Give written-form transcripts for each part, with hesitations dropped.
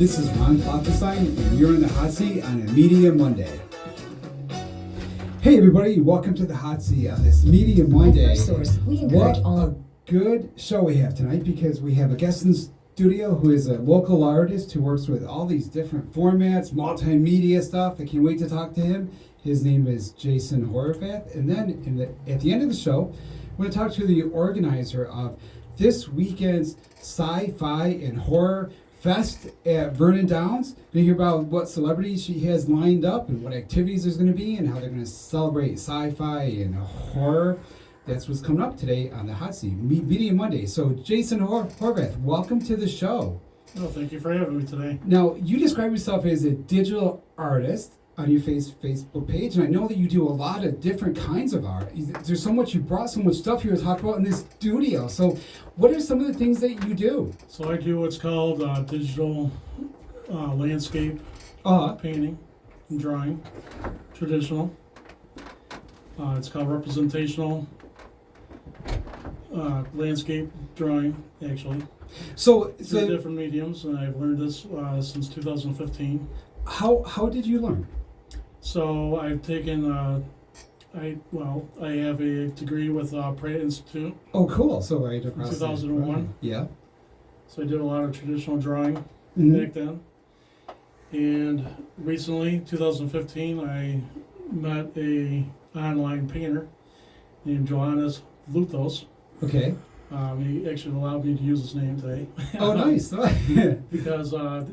This is Ron Klopfanstein, and you're in the hot seat on a Media Monday. Hey everybody, welcome to the hot seat on this Media Monday. At First Source, we encourage What all. a good show we have tonight, because we have a guest in studio who is a local artist who works with all these different formats, multimedia stuff. I can't wait to talk to him. His name is Jason Horvath. And then at the end of the show, we're going to talk to the organizer of this weekend's sci-fi and horror fest at Vernon Downs. We're going to hear about what celebrities she has lined up and what activities there's going to be and how they're going to celebrate sci-fi and horror. That's what's coming up today on the Hot Seat Media Monday. So Jason Horvath, welcome to the show. Oh, thank you for having me today. Now, you describe yourself as a digital artist on your Facebook page, and I know that you do a lot of different kinds of art. There's so much, you brought so much stuff here to talk about in this studio. So what are some of the things that you do? So I do what's called digital landscape painting and drawing, traditional. It's called representational landscape drawing, actually. So Three different mediums, and I've learned this since 2015. How did you learn? So I've taken, I have a degree with Pratt Institute. Oh, cool. So right across 2001. Yeah. So I did a lot of traditional drawing back then. And recently, 2015, I met a online painter named Johannes Luthos. Okay. He actually allowed me to use his name today. Oh, nice. Because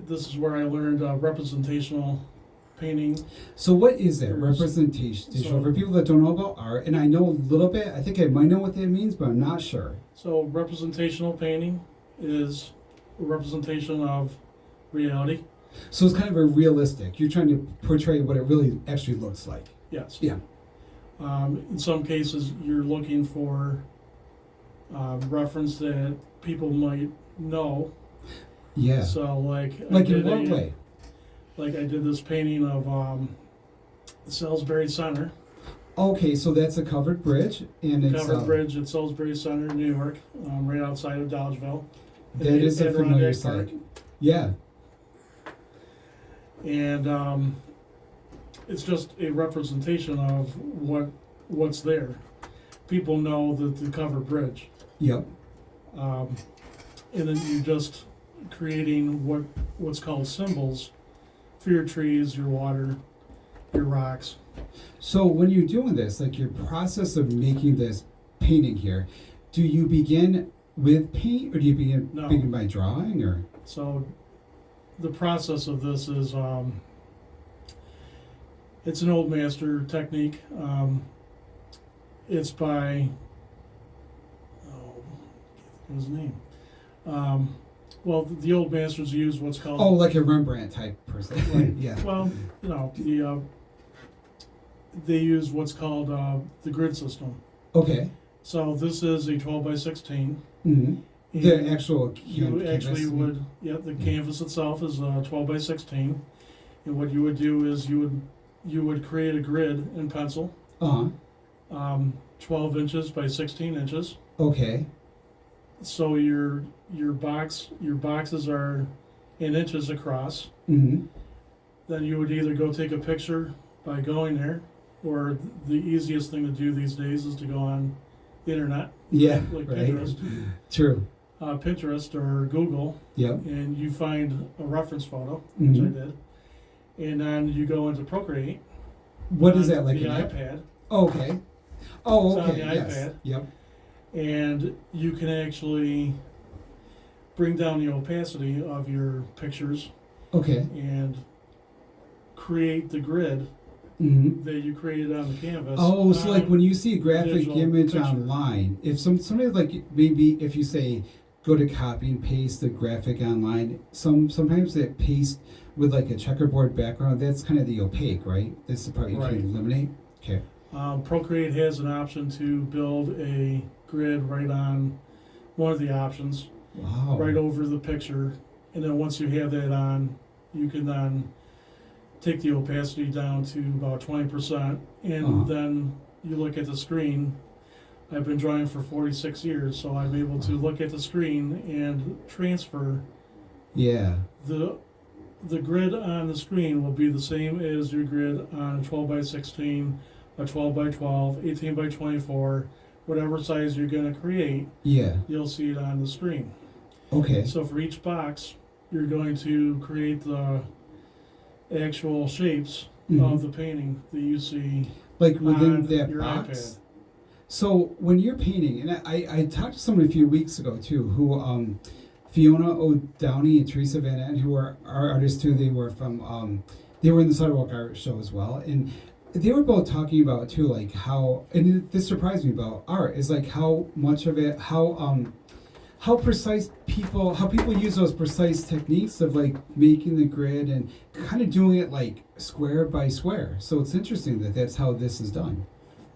this is where I learned representational painting. So what is that, representation? So, for people that don't know about art, and I know a little bit, I think I might know what that means, but I'm not sure. So representational painting is a representation of reality. So it's kind of a realistic. You're trying to portray what it really actually looks like. Yes. Yeah. In some cases, you're looking for reference that people might know. Yeah. So like in what way? Like I did this painting of Salisbury Center. Okay, so that's a covered bridge, and it's Covered bridge at Salisbury Center, New York, right outside of Dodgeville. That is a familiar sight. Yeah. And it's just a representation of what's there. People know the covered bridge. Yep. And then you're just creating what's called symbols for your trees, your water, your rocks. So when you're doing this, like your process of making this painting here, do you begin with paint, or do you begin by drawing, or? So the process of this is it's an old master technique. It's by what's his name? Well, the old masters use what's called... Oh, like a Rembrandt type person. Right. Yeah. Well, they use what's called the grid system. Okay. So this is a 12 by 16. Mm-hmm. The actual canvas. The canvas itself is 12 by 16. And what you would do is you would create a grid in pencil. 12 inches by 16 inches. Okay. So your boxes are in inches across. Mm-hmm. Then you would either go take a picture by going there, or the easiest thing to do these days is to go on the internet. Yeah, like right. Pinterest. True. Pinterest or Google. Yep. And you find a reference photo, Mm-hmm. which I did. And then you go into Procreate. What is that, like the an iPad? Oh, okay. Oh, It's okay. on the Yes. iPad. Yep. And you can actually bring down the opacity of your pictures Okay. and create the grid Mm-hmm. that you created on the canvas. Oh, so like when you see a graphic digital image picture. online, if somebody like maybe if you say go to copy and paste the graphic online, sometimes that paste with like a checkerboard background, that's kind of the opaque, right? That's the part you Right. can eliminate. Okay. Procreate has an option to build a grid right on one of the options, Wow. right over the picture, and then once you have that on, you can then take the opacity down to about 20%, and then you look at the screen. I've been drawing for 46 years, so I'm able to look at the screen and transfer Yeah. the the grid on the screen will be the same as your grid on a 12 by 16, a 12 by 12, 18 by 24, whatever size you're going to create, Yeah. you'll see it on the screen. Okay. So for each box, you're going to create the actual shapes of the painting that you see Like within on that your box. iPad. So when you're painting, and I talked to someone a few weeks ago too, who Fiona O'Downey and Teresa Van Etten, who are artists too. They were from they were in the Sidewalk Art Show as well, and they were both talking about too, like how, and this surprised me about art, is like how much of it, how precise how people use those precise techniques of like making the grid and kind of doing it like square by square. So it's interesting that that's how this is done.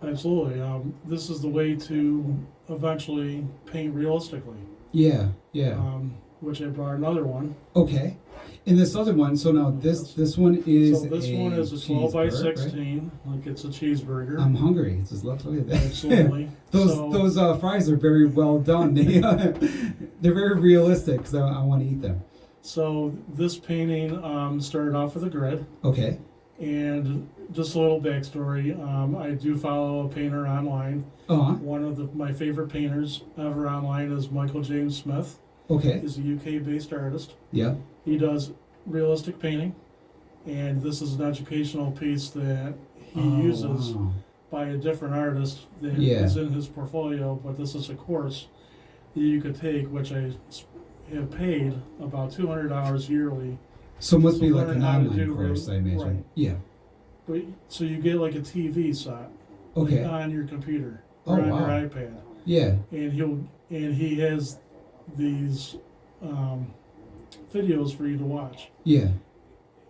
Absolutely. This is the way to eventually paint realistically. Yeah, yeah. Which I brought another one. Okay. And this other one, so now this one is So this one is a 12 by cheeseburger, 16, right? like it's a cheeseburger. I'm hungry. Just look at that. Absolutely. Those fries are very well done. They're very realistic, so I want to eat them. So this painting started off with a grid. Okay. And just a little backstory, I do follow a painter online. Uh-huh. One of my favorite painters ever online is Michael James Smith. Okay. He's a UK-based artist. Yeah. He does realistic painting, and this is an educational piece that he uses wow. by a different artist that Yeah. is in his portfolio, but this is a course that you could take, which I have paid about $200 yearly. So it must be So like an learn how to online do course, I imagine. right. Yeah. But, so you get like a TV set Okay. on your computer Oh, or on wow. your iPad, Yeah. and he has these videos for you to watch. Yeah.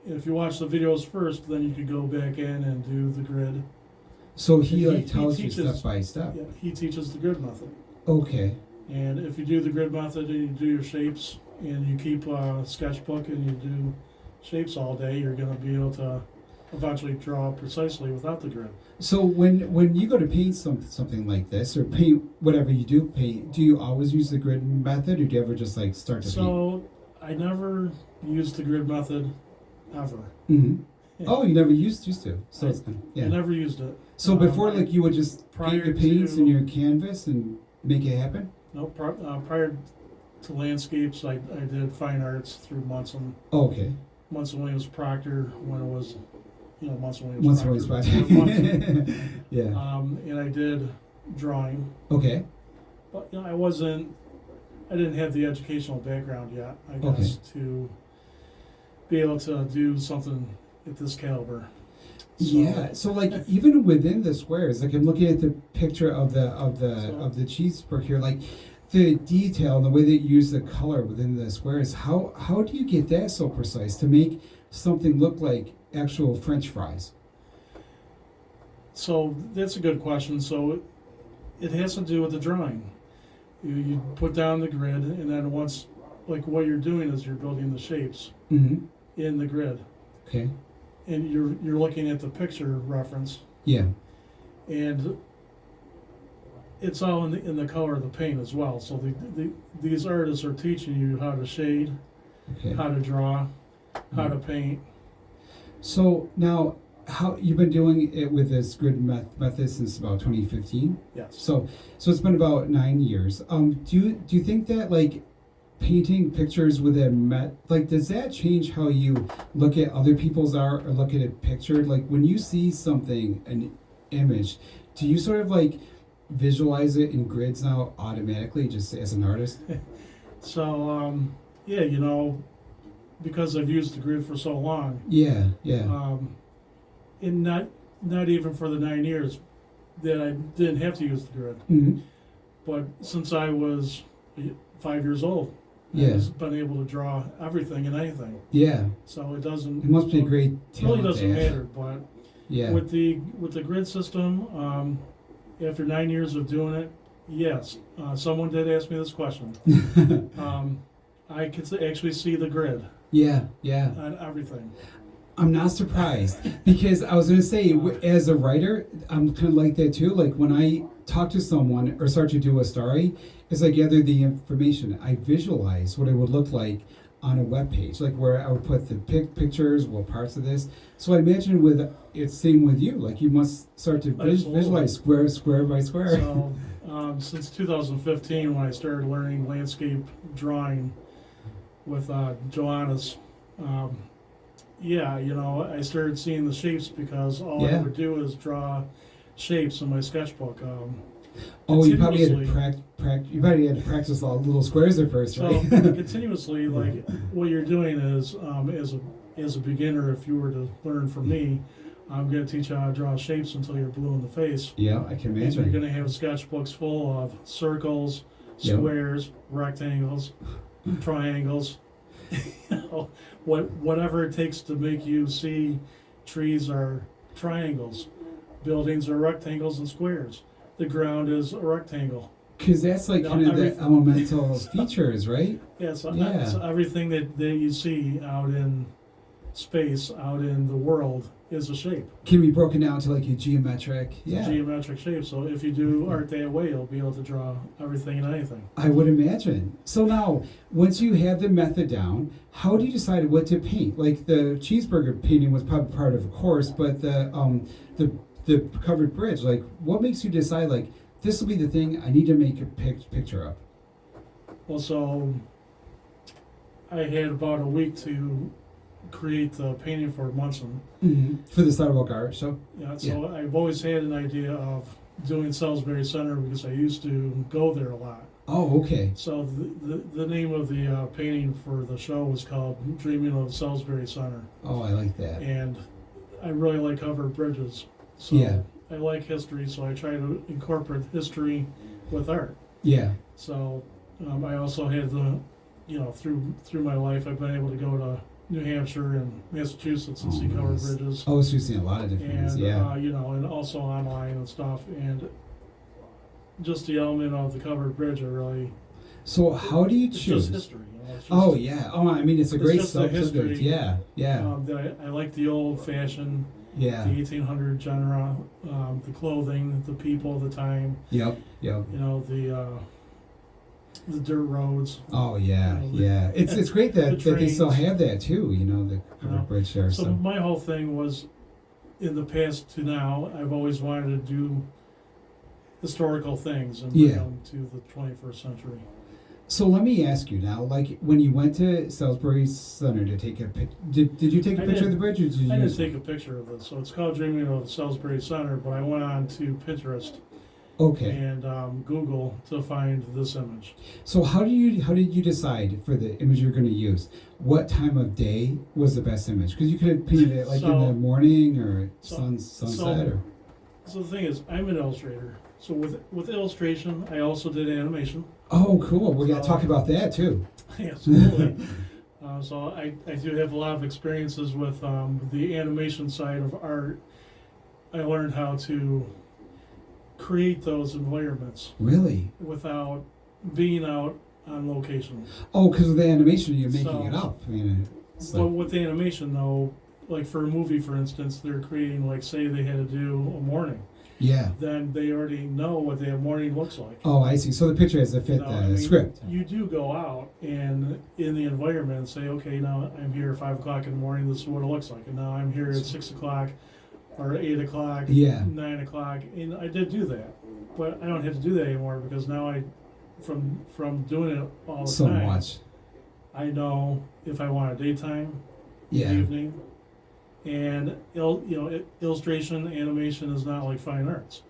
And if you watch the videos first, then you could go back in and do the grid. So he And like tells you teaches- step by step. Yeah, he teaches the grid method. Okay. And if you do the grid method and you do your shapes and you keep a sketchbook and you do shapes all day, you're going to be able to eventually draw precisely without the grid. So when you go to paint something like this, or paint whatever you do paint, do you always use the grid method, or do you ever just like start to paint? So I never used the grid method ever. Mm-hmm. Yeah. Oh, you never used to. So it's I yeah. never used it. So before, like, you would just prior paint your paints to- in your canvas and make it happen. No, prior to landscapes, I did fine arts through Munson Oh, okay. Williams Proctor when it was, Munson Once Williams always Proctor. back. Munson. Yeah. And I did drawing, Okay. but I didn't have the educational background yet, I guess, Okay. to be able to do something at this caliber. So, Yeah. So like even within the squares, like I'm looking at the picture of the cheeseburger here, like the detail and the way that you use the color within the squares. How do you get that so precise to make something look like actual French fries? So that's a good question. So it has to do with the drawing. You put down the grid, and then once, like what you're doing is you're building the shapes Mm-hmm. in the grid, Okay. and you're looking at the picture reference, Yeah. and it's all in the color of the paint as well. So these artists are teaching you how to shade, Okay. how to draw, how to Mhm. paint. So now, how you've been doing it with this grid method since about 2015? Yes. So it's been about 9 years. Do you think that like painting pictures with a like does that change how you look at other people's art or look at a picture? Like when you see something, an image, do you sort of like visualize it in grids now automatically, just as an artist? So yeah, because I've used the grid for so long, Yeah. Yeah. and not even for the 9 years that I didn't have to use the grid, Mm-hmm. but since I was 5 years old, Yeah. I've been able to draw everything and anything. Yeah. So it doesn't. It must be a great It talent really doesn't to have. matter, but Yeah. with the grid system, after 9 years of doing it, yes, someone did ask me this question. I could actually see the grid Yeah. Yeah. on everything. I'm not surprised because I was going to say, as a writer, I'm kind of like that too. Like when I talk to someone or start to do a story, as I gather the information, I visualize what it would look like on a web page, like where I would put the pictures, well, parts of this. So I imagine with it's same with you. Like you must start to Absolutely. visualize square by square. So since 2015, when I started learning landscape drawing with Joanna's, I started seeing the shapes because all I would do is draw shapes in my sketchbook. Oh, you probably had to You probably had to practice all the little squares at first, so right? continuously, like what you're doing is, as a beginner, if you were to learn from me, I'm going to teach you how to draw shapes until you're blue in the face. Yeah, I can And imagine. you're going to have sketchbooks full of circles, squares, rectangles, triangles, whatever it takes to make you see trees are triangles, buildings are rectangles and squares. The ground is a rectangle. Because that's like kind of the elemental features, right? Yeah, so everything that you see out in space, out in the world, is a shape. Can be broken down to like a geometric. It's a geometric shape. So if you do art that way, you'll be able to draw everything and anything. I would imagine. So now, once you have the method down, how do you decide what to paint? Like the cheeseburger painting was probably part of a course, but the covered bridge, like what makes you decide like this will be the thing I need to make a picture of? Well, so I had about a week to create the painting for Munson. Mm-hmm. For the Sidewalk Art Show? Yeah, so I've always had an idea of doing Salisbury Center because I used to go there a lot. Oh, okay. So the name of the painting for the show was called Dreaming of Salisbury Center. Oh, I like that. And I really like covered bridges. So I like history, so I try to incorporate history with art. Yeah. So I also had through my life, I've been able to go to New Hampshire and Massachusetts and see covered bridges. Oh, so you've seen a lot of different things, and also online and stuff, and just the element of the covered bridge, I really. So how do you it's choose? Just history. It's just, I mean, it's a great just the history. Yeah. I like the old-fashioned. The 1800 genre, the clothing, the people, the time. Yep. The dirt roads. Oh yeah. It's great that they still have that too. The covered bridge there. So my whole thing was, in the past to now, I've always wanted to do historical things and bring them to the 21st century. So let me ask you now, like when you went to Salisbury Center to take a picture, did you take a picture of the bridge or did you I didn't take a picture of it. So it's called Dreaming of Salisbury Center, but I went on to Pinterest and Google to find this image. So how did you decide for the image you're going to use? What time of day was the best image? Because you could have painted it like in the morning or sunset. So the thing is, I'm an illustrator. So with illustration, I also did animation. Oh, cool. We got to talk about that too. Absolutely. So I do have a lot of experiences with the animation side of art. I learned how to create those environments. Really? Without being out on location. Oh, because of the animation, you're making it up. But with the animation, though, like for a movie, for instance, they're creating, like, say they had to do a morning. Yeah. Then they already know what their morning looks like. Oh, I see. So the picture has to fit the script. You do go out and in the environment and say, okay, now I'm here at 5 o'clock in the morning. This is what it looks like. And now I'm here at 6 o'clock or 8 o'clock, 9 o'clock. And I did do that. But I don't have to do that anymore because now from doing it all the time, much. I know if I want a daytime, evening. And illustration, animation is not like fine arts.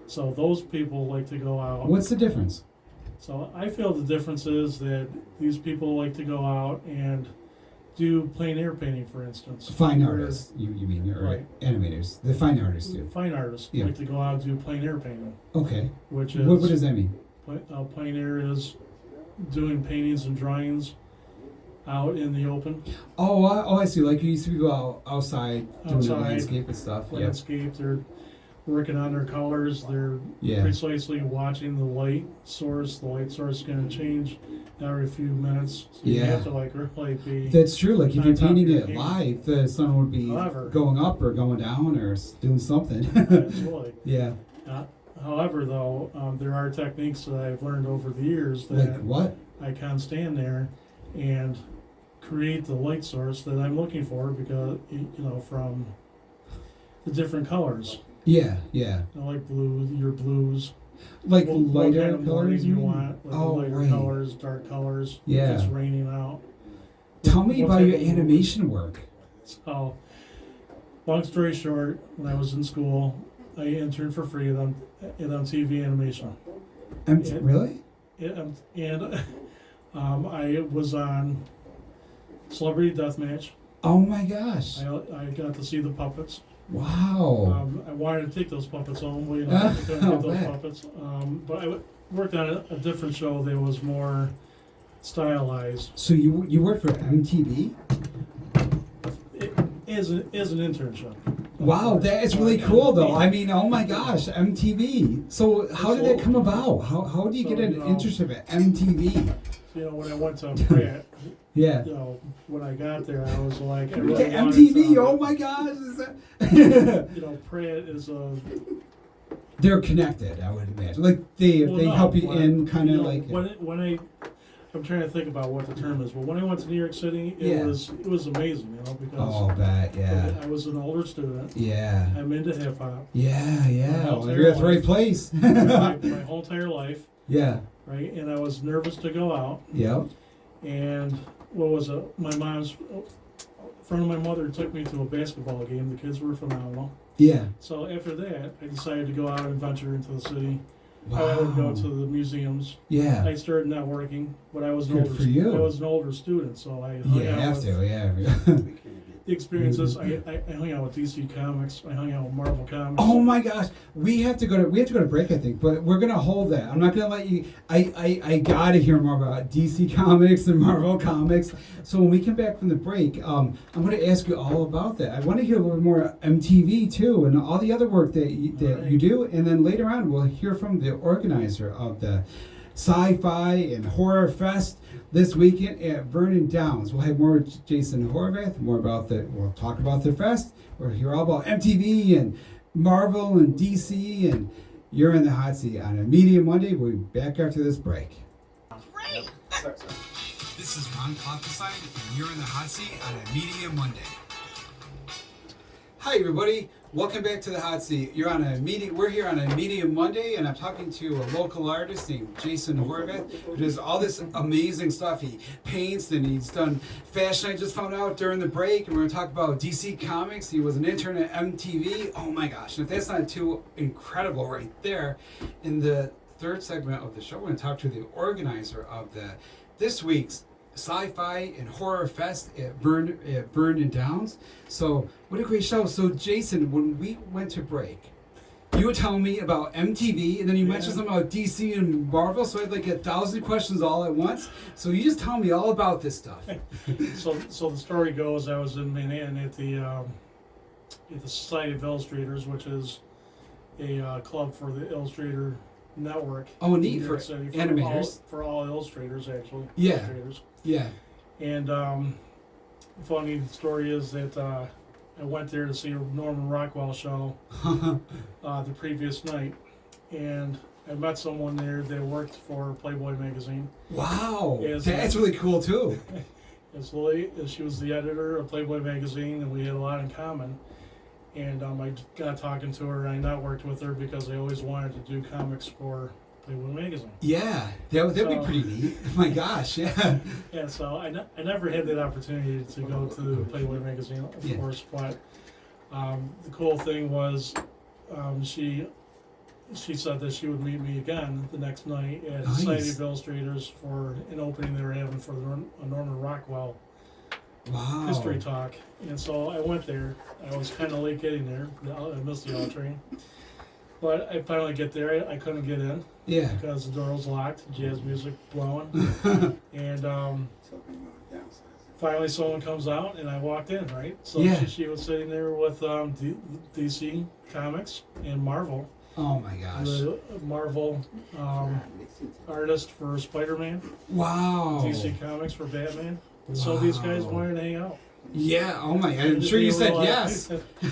So those people like to go out. What's the difference? So I feel the difference is that these people like to go out and do plein air painting, for instance. Fine artists, you mean, or animators. The fine artists do. Fine artists like to go out and do plein air painting. Okay. Which is what does that mean? Plein air is doing paintings and drawings out in the open. Oh, I see. Like you used to go outside doing the landscape and stuff. Landscape, they're working on their colors. They're precisely watching the light source. The light source is going to change every few minutes. So you have to really be. That's true. Like if you're painting it live, the sun would be going up or going down or doing something. Absolutely. Yeah. However, though, there are techniques that I've learned over the years that like what? I can stand there and create the light source that I'm looking for because, from the different colors. Yeah, yeah. Like your blues. Like what lighter kind of colors you want. Like lighter right. colors, dark colors. Yeah. If it's raining out. Tell me What about type your of animation work. So, long story short, when I was in school, I interned for free on TV animation. Really? I was on Celebrity Deathmatch. Oh my gosh. I got to see the puppets. Wow. I wanted to take those puppets home, but I couldn't get those puppets. But I worked on a different show that was more stylized. So you worked for MTV? As an internship. Wow, that is really cool though. I mean, oh my gosh, MTV. So how did that come about? How do you get an internship at MTV? When I went to Pratt, Yeah. when I got there, I was like, Okay, MTV, oh my gosh. Is that Pratt is a... They're connected, I would imagine. Like they help you in kind of like... I'm trying to think about what the term is, but when I went to New York City, it was amazing, because Oh, bet, yeah. I was an older student. Yeah. I'm into hip hop. Yeah. Well, you're at the right place. my whole entire life. Yeah. Right, and I was nervous to go out. Yep. And what was it? My mom's friend of my mother took me to a basketball game. The kids were phenomenal. Yeah. So after that, I decided to go out and venture into the city. Wow. I would go to the museums. Yeah. I started networking, but I was Good for you. I was an older student, so I the experiences. I hung out with DC Comics. I hung out with Marvel Comics. Oh my gosh, we have to go to break, I think, but we're gonna hold that. I'm not gonna let you. I gotta hear more about DC Comics and Marvel Comics. So when we come back from the break, I'm gonna ask you all about that. I want to hear a little more MTV too, and all the other work that you do, and then later on we'll hear from the organizer of the Sci-Fi and Horror Fest this weekend at Vernon Downs. We'll have more with Jason Horvath, we'll talk about the fest. We'll hear all about MTV and Marvel and DC, and you're in the hot seat on a Media Monday. We'll be back after this break. Great! This is Ron Klopfanstein, and you're in the hot seat on a Media Monday. Hi everybody, welcome back to the hot seat. We're here on a Media Monday, and I'm talking to a local artist named Jason Horvath, who does all this amazing stuff. He paints and he's done fashion. I just found out during the break, and we're going to talk about DC Comics. He was an intern at MTV. Oh my gosh, and if that's not too incredible right there, in the third segment of the show, we're going to talk to the organizer of this week's Sci-Fi and Horror Fest at Vernon Downs. So what a great show. So Jason, when we went to break, you were telling me about MTV, and then you mentioned something about DC and Marvel, so I had like 1,000 questions all at once. So you just tell me all about this stuff. So the story goes, I was in Manhattan at the Society of Illustrators, which is a club for the Illustrator Network. Oh, neat, for animators. For all illustrators, actually. Yeah. Illustrators. Yeah. And funny story is that I went there to see a Norman Rockwell show the previous night, and I met someone there that worked for Playboy magazine. Wow, that's really cool too. As Lily, she was the editor of Playboy magazine, and we had a lot in common. And I got talking to her, and I networked with her because I always wanted to do comics for Playboy magazine. Yeah, that'd be pretty neat. Oh my gosh, yeah. Yeah, so I never had that opportunity to go to Playboy magazine, of course, but the cool thing was she said that she would meet me again the next night at Society of Illustrators for an opening they were having for the Norman Rockwell history talk. And so I went there. I was kind of late getting there. I missed the L train. But I finally get there. I couldn't get in. Yeah. Because the door was locked, jazz music blowing. And finally someone comes out, and I walked in, right? So she was sitting there with DC Comics and Marvel. Oh my gosh. The Marvel artist for Spider-Man. Wow. DC Comics for Batman. Wow. So these guys wanted to hang out. Yeah. Oh my! I'm sure you said yes.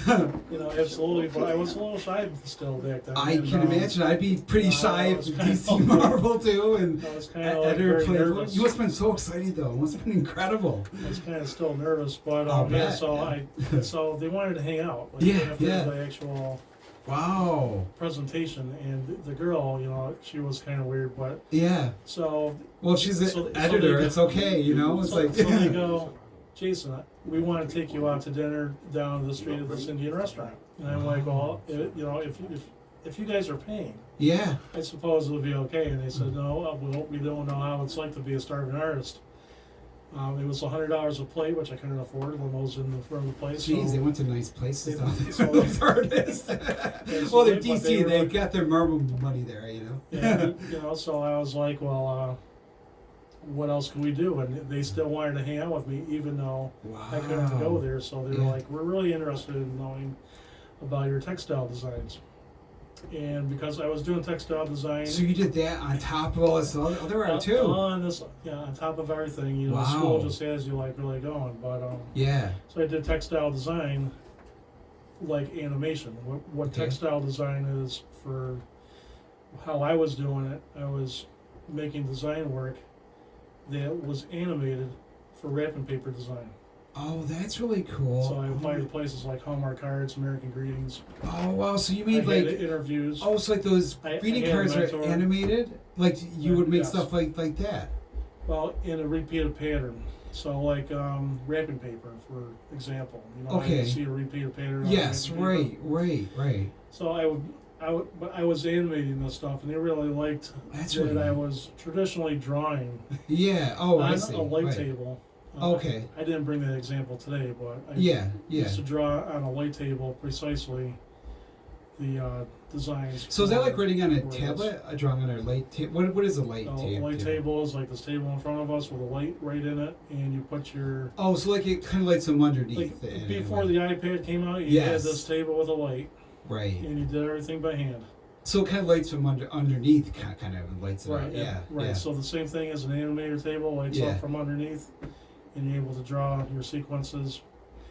Absolutely. But I was a little shy still back then. I can imagine. I'd be pretty shy of DC Marvel too, and I was kind of editor very Playboy. nervous. You must have been so excited though. It must have been incredible. I was kind of still nervous, but I'll yeah. bet, So yeah. so they wanted to hang out. Like, Yeah, after yeah. the actual Wow. presentation, and the girl, she was kind of weird, but Yeah. so. Well, if she's an so editor, they go- it's okay. It's like. So they go, Jason, we want to take you out to dinner down the street of this Indian restaurant, and I'm like, well, if you guys are paying, Yeah. I suppose it would be okay. And they said, no, we don't know how it's like to be a starving artist. It was $100 a plate, which I couldn't afford. Limos in the front of the place. Jeez, so they went to nice places. They- Down there, so- those artists. so Well, they're but DC. they were They've like- got their Marvel money there. Yeah, so I was like, well, what else can we do? And they still wanted to hang out with me, even though Wow. I couldn't go there. So they were Yeah. like, we're really interested in knowing about your textile designs. And because I was doing textile design, So you did that on top of all this other art too. on top of everything, Wow. school just has you like really going. But Yeah. so I did textile design, like animation. What Okay. textile design is for how I was doing it. I was making design work that was animated for wrapping paper design. Oh, that's really cool. So I applied to places like Hallmark Cards, American Greetings. Oh wow! So you I made had like interviews. oh, so like those I greeting had a cards are mentor. animated. Like you would make Yes. stuff like that. Well, in a repeated pattern. So like wrapping paper, for example. Okay. I see a repeated pattern. on Yes. wrapping paper. Right. So but I was animating this stuff, and they really liked That's that really I was traditionally drawing Yeah. Oh, I on see. a light Right. table. Okay. I didn't bring that example today, but I Yeah. used to draw on a light table precisely the designs. So is that like writing on a for this. tablet? Drawing on a light table? What is a light So table? a light table is like this table in front of us with a light right in it, and you put your Oh, so like it kind of lights them underneath. like it before anyway. the iPad came out, you Yes. had this table with a light, Right. and you did everything by hand. So it kind of lights from underneath. Kind of lights it up. Yeah. Right. Yeah. So the same thing as an animator table lights Yeah. up from underneath, and you're able to draw your sequences.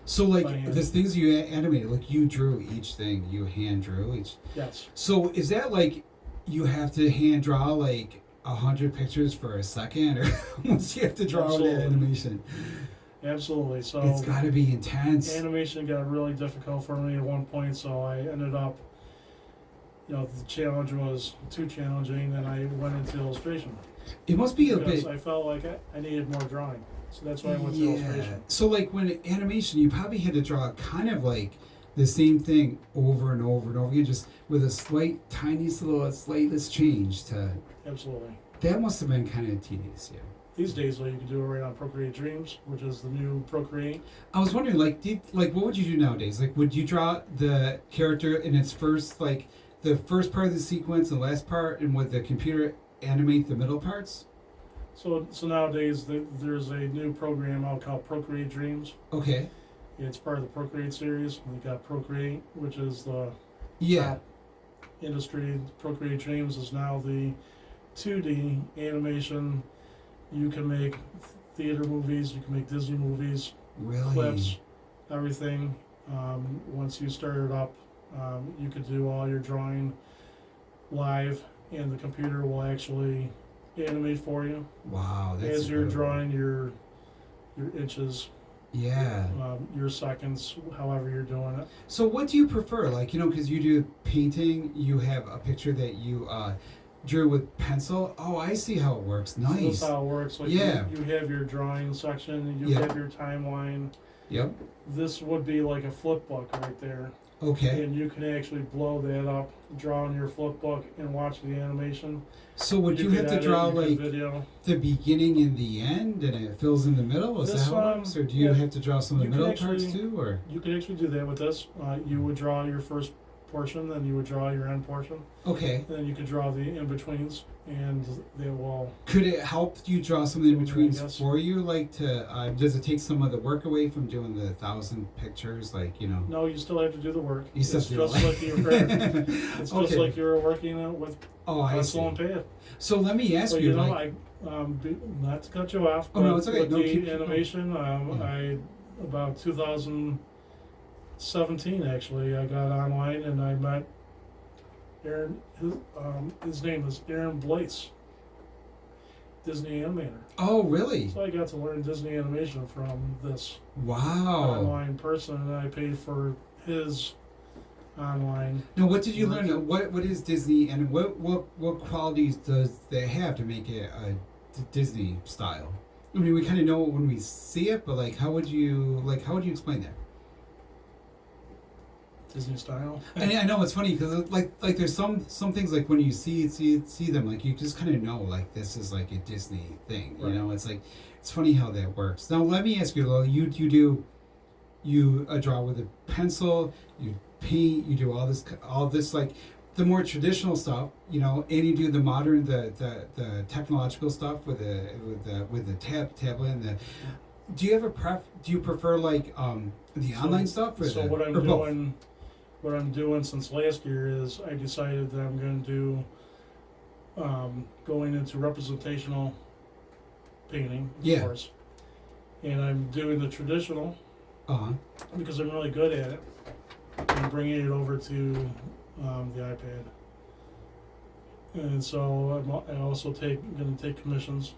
So like by hand. the things you animated, like you drew each thing, you hand drew each. Yes. So is that like you have to hand draw like 100 pictures for a second, or once you have to draw Absolutely. the animation? Absolutely. So It's got to be intense. animation got really difficult for me at one point, so I ended up, the challenge was too challenging, and I went into illustration. It must be a Because bit. I felt like I needed more drawing. So that's why I went to illustration. So like when animation, you probably had to draw kind of like the same thing over and over and over again, just with a slightest change to. Absolutely. That must have been kind of tedious, yeah. These days, though, you can do it right on Procreate Dreams, which is the new Procreate. I was wondering, like, what would you do nowadays? Like, would you draw the character in its first, like, the first part of the sequence and the last part, and would the computer animate the middle parts? So nowadays, there's a new program out called Procreate Dreams. Okay. It's part of the Procreate series. We got Procreate, which is the Yeah. top industry. Procreate Dreams is now the 2D animation. You can make theater movies, you can make Disney movies, Really? clips, everything. Once you start it up, you could do all your drawing live, and the computer will actually animate for you Wow, that's as you're incredible. drawing your inches, Yeah. your seconds, however you're doing it. So what do you prefer? Like, because you do painting, you have a picture that you drew with pencil. Oh, I see how it works. So Nice. that's how it works. Like Yeah. you have your drawing section, you Yeah. have your timeline. Yep. This would be like a flip book right there. Okay. And you can actually blow that up, draw on your flip book, and watch the animation. So would you could have to edit, draw you could like video. the beginning and the end, and it fills in the middle? Is This, that how it works, or do you yeah, have to draw some of the you can middle parts actually- too, or? You could actually do that with this. You would draw your first portion, then you would draw your end portion, Okay. and then you could draw the in-betweens, and they will. Could it help you draw some of the in betweens Yes. for you? Like does it take some of the work away from doing the 1,000 pictures? Like No, you still have to do the work. You still it's have to do just the like you were. It's Okay. just like you're working with Oh, I see. pencil and pad. So let me ask But like, not to cut you off. Oh, no, but it's okay. With No, the keep going. animation, Yeah. I about 2017 actually. I got online and I met Aaron. His name is Aaron Blaise, Disney animator. Oh, really? So I got to learn Disney animation from this Wow. online person, and I paid for his online. Now, what did you learn? What is Disney, and what qualities does they have to make it a Disney style? I mean, we kind of know it when we see it, but how would you explain that? Disney style. And I know it's funny because there's some things when you see them you just kind of know this is a Disney thing. Right. You know, it's funny how that works. Now let me ask you, Lil, you draw with a pencil, you paint, you do all this the more traditional stuff, and you do the modern the technological stuff with the tablet and the. Do you have do you prefer the online stuff or so the, what I'm or both? doing? What I'm doing since last year is I decided that I'm going to do going into representational painting, of course, and I'm doing the traditional because I'm really good at it. I'm bringing it over to the iPad, and so I also going to take commissions.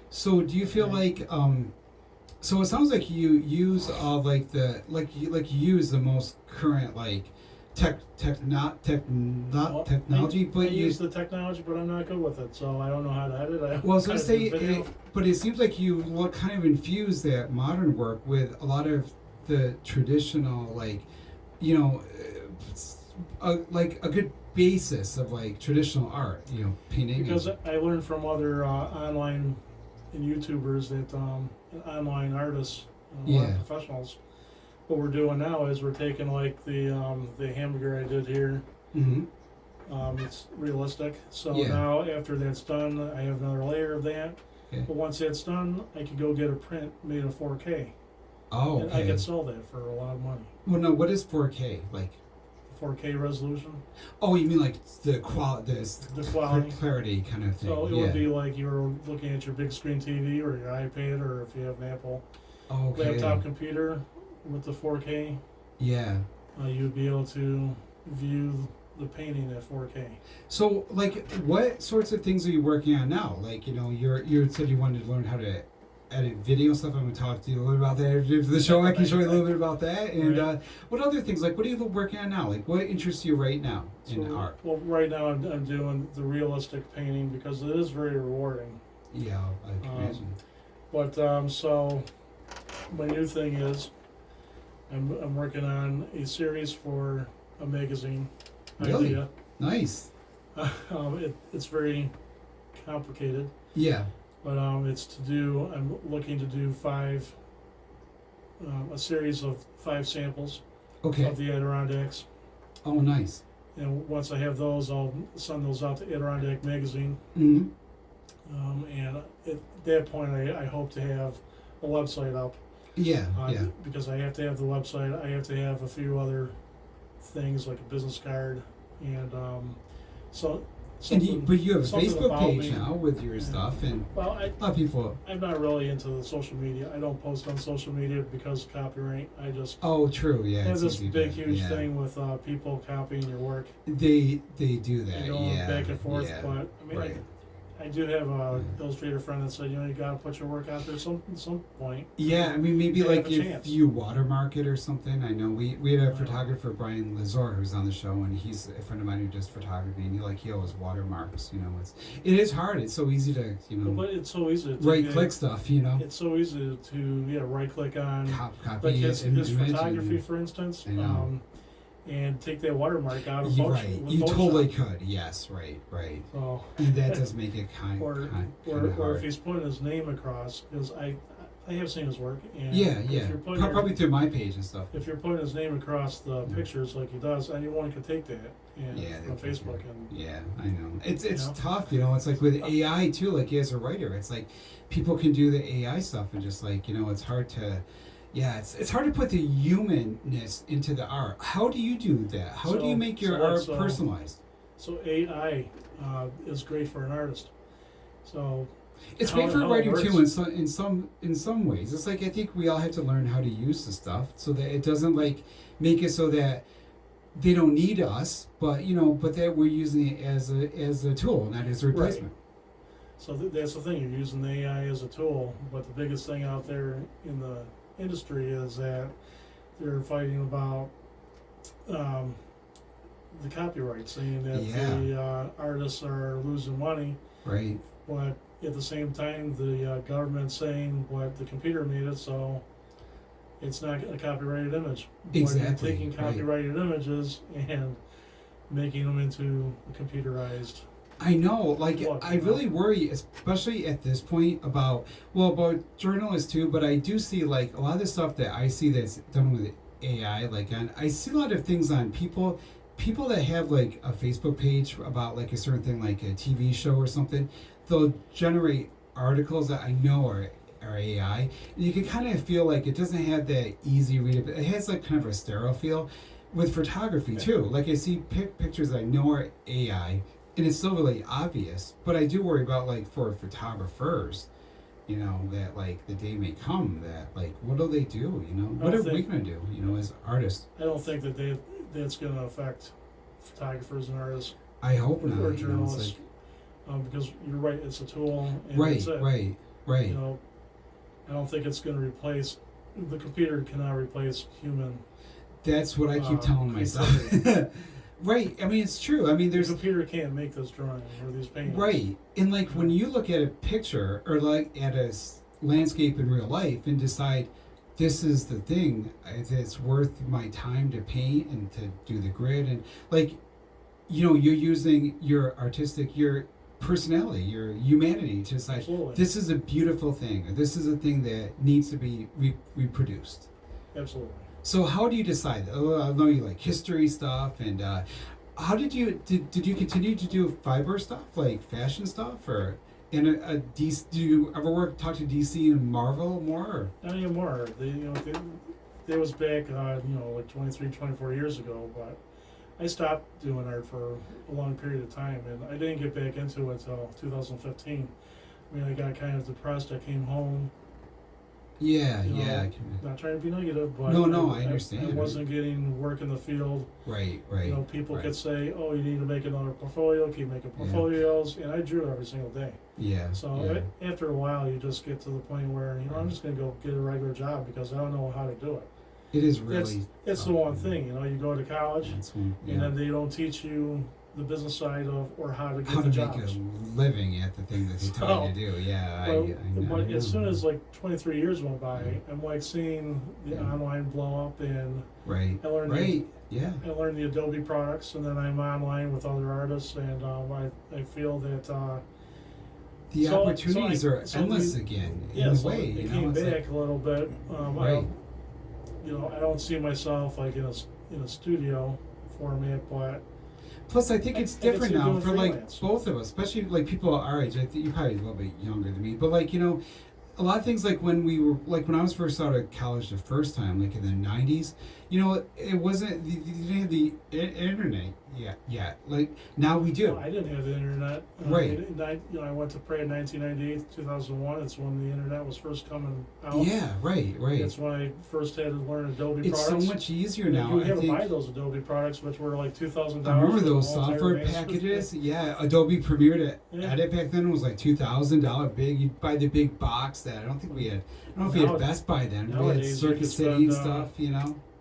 So do you feel so it sounds like you use all you use the most current technology, but I use the technology, but I'm not good with it, so I don't know how to edit. I was going to say, but it seems like you kind of infuse that modern work with a lot of the traditional, a good basis of traditional art, painting. Because I learned from other online and YouTubers that online artists, a lot of professionals. What we're doing now is we're taking the hamburger I did here. Mm-hmm. It's realistic. So now after that's done, I have another layer of that. Okay. But once that's done, I can go get a print made of 4K. Oh, and I could sell that for a lot of money. Well, no, what is 4K 4K resolution. Oh, you mean the quality, the quality, clarity kind of thing. So it would be like you were looking at your big screen TV or your iPad, or if you have an Apple laptop computer with the 4K. Yeah. You'd be able to view the painting at 4K. So, what sorts of things are you working on now? You said you wanted to learn how to edit video stuff. I'm going to talk to you a little bit about that after the show. I can show you a little bit about that. And what other things? What are you working on now? What interests you right now in art? Well, right now I'm doing the realistic painting because it is very rewarding. Yeah, I can imagine. But so my new thing is I'm working on a series for a magazine. Really? Idea. Nice. It's very complicated. Yeah. But I'm looking to do a series of 5 samples of the Adirondacks. Oh, nice. And once I have those, I'll send those out to Adirondack Magazine. Mm-hmm. And at that point, I hope to have a website up. Yeah, Because I have to have the website. I have to have a few other things like a business card and but you have a Facebook page now with your stuff, and a lot of people. I'm not really into the social media. I don't post on social media because of copyright. I just True, yeah. have this big, huge thing with people copying your work. They do that, back and forth. Yeah, but I mean, I do have a illustrator friend that said, you got to put your work out there at some point. Yeah, I mean, maybe if chance. you watermark it or something. I know we had a photographer, Brian Lazor, who's on the show, and he's a friend of mine who does photography, and he always watermarks. It is hard. It's so easy to But it's so easy to right click stuff. It's so easy to right click on copy like his photography, and, for instance. I know. And take that watermark out of Right, you Photoshop. totally could. Yes, right. So, and that does make it kind of or hard. if he's putting his name across, because I have seen his work. And Yeah. If you're Probably through my page and stuff. If you're putting his name across the pictures like he does, anyone can take that on Facebook. Yeah, I know. It's tough, It's like with AI too. Like as a writer, it's like people can do the AI stuff and just it's hard to. Yeah, it's hard to put the humanness into the art. How do you do that? How do you make your art personalized? So AI is great for an artist. So It's how- great for a how it writer works. too. In some ways, it's like I think we all have to learn how to use the stuff so that it doesn't like make it so that they don't need us, but but that we're using it as a tool, not as a replacement. So that's the thing, you're using the AI as a tool, but the biggest thing out there in the industry is that they're fighting about the copyright, saying that the artists are losing money, Right. but at the same time, the government's saying what the computer made it, so it's not a copyrighted image. Exactly, But you're taking right. copyrighted images and making them into a computerized. I know, like Look, I really worry, especially at this point about journalists too. But I do see like a lot of the stuff that I see that's done with AI. I see a lot of things on people that have like a Facebook page about like a certain thing, like a TV show or something. They'll generate articles that I know are AI, and you can kind of feel like it doesn't have that easy read. It has like kind of a sterile feel. With photography too, like I see pictures that I know are AI, and it's still really obvious. But I do worry about like for photographers, that like the day may come that like what do they do? What are we gonna do? As artists. I don't think that's going to affect photographers and artists I hope not. or It's journalists, because you're right, it's a tool. And like, that's it. right. I don't think it's going to replace. The computer cannot replace human. That's what I keep telling myself. Right. I mean, it's true. I mean, The there's computer can't make this drawing or these paintings. right, and like when you look at a picture or like at a landscape in real life and decide this is the thing that's worth my time to paint and to do the grid and like you're using your personality, your humanity to decide Absolutely. this is a beautiful thing or this is a thing that needs to be reproduced. Absolutely. So how do you decide? Oh, I know you like history stuff, and how did you continue to do fiber stuff like fashion stuff, or DC? Do you ever talk to DC and Marvel more? Or? Not anymore. They was back, like 23, 24 years ago, but I stopped doing art for a long period of time, and I didn't get back into it until 2015. I mean, I got kind of depressed. I came home. Yeah. Not trying to be negative, but No, I understand. I wasn't getting work in the field. Right. People right. could say, "Oh, you need to make another portfolio. Keep making portfolios," and I drew every single day. Yeah. So after a while, you just get to the point where I'm just going to go get a regular job because I don't know how to do it. It is really. It's the one thing, you go to college, and then they don't teach you the business side of or how to get how the to jobs. make a living at the thing that they tell you to do. Yeah, But I as soon know. as like 23 years went by, I'm like seeing the online blow up, and Right. I learned Yeah. I learned the Adobe products, and then I'm online with other artists, and I feel that The opportunities are endless again in a so way. it It's came back like, a little bit. right. I don't see myself like in a studio format, but Plus, I think it's different see now doing for like freelance. both of us, especially like people our age. I think you're probably a little bit younger than me, but like a lot of things like when I was first out of college the first time, like in the '90s, it wasn't you didn't have the internet yet. Like now we do. well, I didn't have the internet. Right. I went to Prague in 1998, 2001. It's when the internet was first coming out. Yeah, right. That's when I first had to learn Adobe It's products. so much easier now. You I had to think. buy those Adobe products, which were like $2,000. I remember for those the whole entire software master- packages. Yeah, Adobe Premiere to Yeah. edit back then was like $2,000 big. You'd buy the big box that I don't think we had. I don't know if we had Nowadays- Best Buy then. We had nowadays you Circuit could City and spend, stuff.